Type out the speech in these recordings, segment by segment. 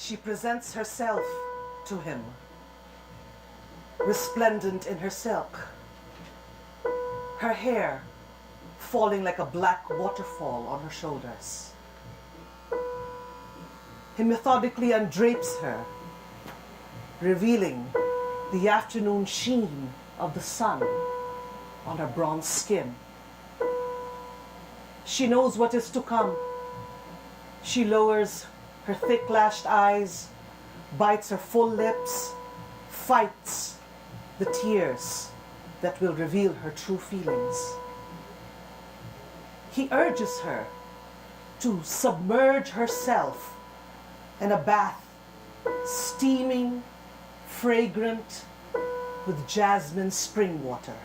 she presents herself to him, resplendent in her silk, her hair falling like a black waterfall on her shoulders. He methodically undrapes her, revealing the afternoon sheen of the sun on her bronze skin. She knows what is to come. She lowers her thick-lashed eyes, bites her full lips, fights the tears that will reveal her true feelings. He urges her to submerge herself in a bath, steaming, fragrant, with jasmine spring water.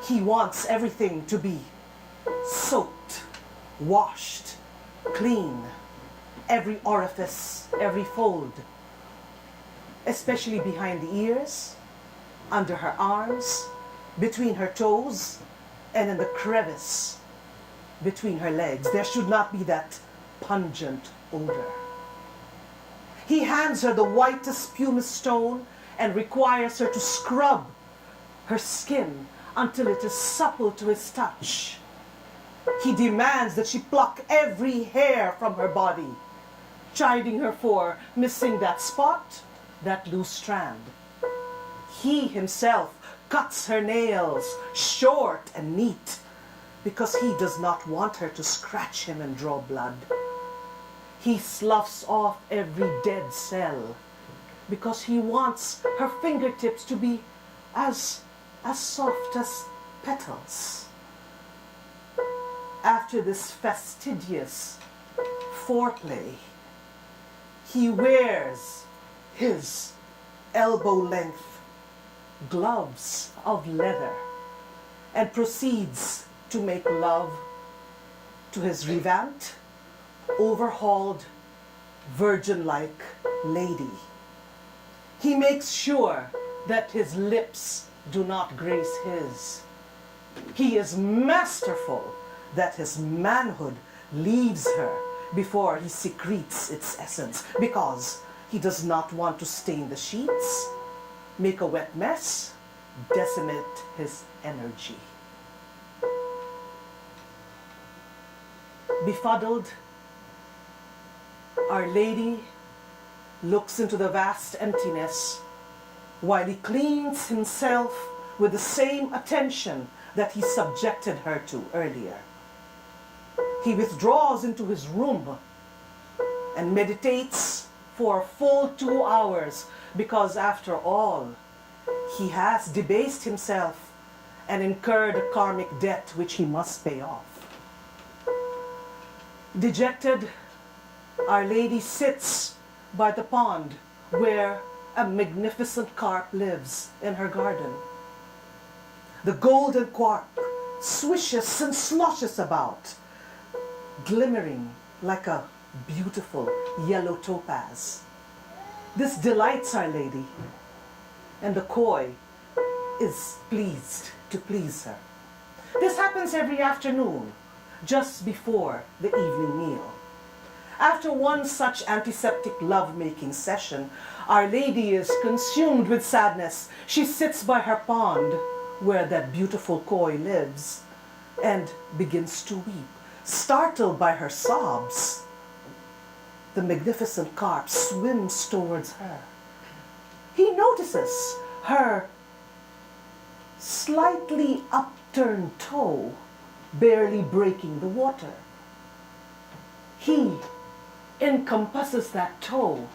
He wants everything to be soaked, washed, clean, every orifice, every fold, especially behind the ears, under her arms, between her toes, and in the crevice between her legs. There should not be that pungent odor. He hands her the whitest pumice stone and requires her to scrub her skin until it is supple to his touch. He demands that she pluck every hair from her body, chiding her for missing that spot, that loose strand. He himself cuts her nails short and neat because he does not want her to scratch him and draw blood. He sloughs off every dead cell because he wants her fingertips to be as soft as petals. After this fastidious foreplay, he wears his elbow-length gloves of leather and proceeds to make love to his revamped, overhauled, virgin-like lady. He makes sure that his lips do not grace his. He is masterful that his manhood leaves her before he secretes its essence, because he does not want to stain the sheets, make a wet mess, decimate his energy. Befuddled, Our Lady looks into the vast emptiness while he cleans himself with the same attention that he subjected her to earlier. He withdraws into his room and meditates for a full 2 hours because, after all, he has debased himself and incurred a karmic debt which he must pay off. Dejected, Our Lady sits by the pond where a magnificent carp lives in her garden. The golden quark swishes and sloshes about, glimmering like a beautiful yellow topaz. This delights Our Lady, and the koi is pleased to please her. This happens every afternoon, just before the evening meal. After one such antiseptic love-making session, Our Lady is consumed with sadness. She sits by her pond, where that beautiful koi lives, and begins to weep, startled by her sobs. The magnificent carp swims towards her. He notices her slightly upturned toe barely breaking the water. He encompasses that toe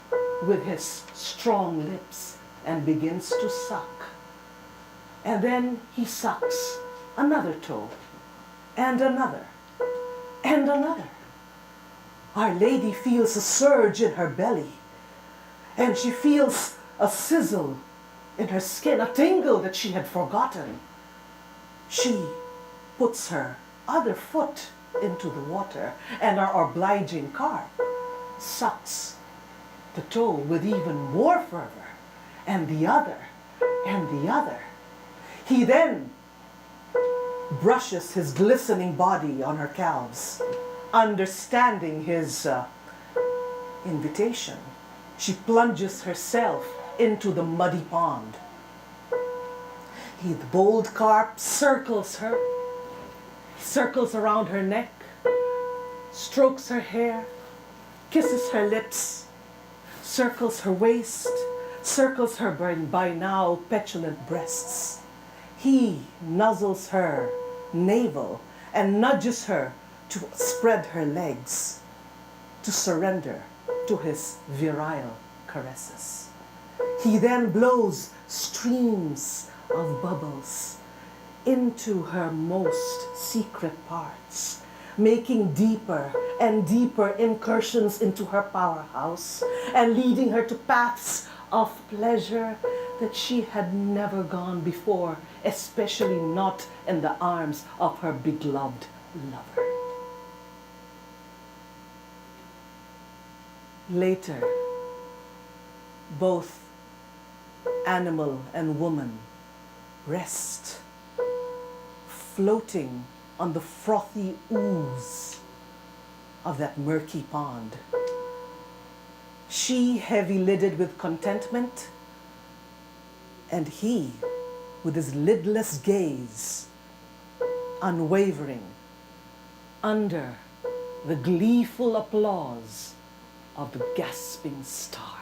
with his strong lips and begins to suck. And then he sucks another toe, and another, and another. Our Lady feels a surge in her belly, and she feels a sizzle in her skin, a tingle that she had forgotten. She puts her other foot into the water, and our obliging carp sucks the toe with even more fervor, and the other, and the other. He then brushes his glistening body on her calves, understanding his invitation. She plunges herself into the muddy pond. The bold carp circles her, circles around her neck, strokes her hair, kisses her lips, circles her waist, circles her by now petulant breasts. He nuzzles her navel and nudges her to spread her legs, to surrender to his virile caresses. He then blows streams of bubbles into her most secret parts, making deeper and deeper incursions into her powerhouse and leading her to paths of pleasure that she had never gone before, especially not in the arms of her beloved lover. Later, both animal and woman rest, floating on the frothy ooze of that murky pond. She heavy-lidded with contentment, and he with his lidless gaze, unwavering, under the gleeful applause of the gasping stars.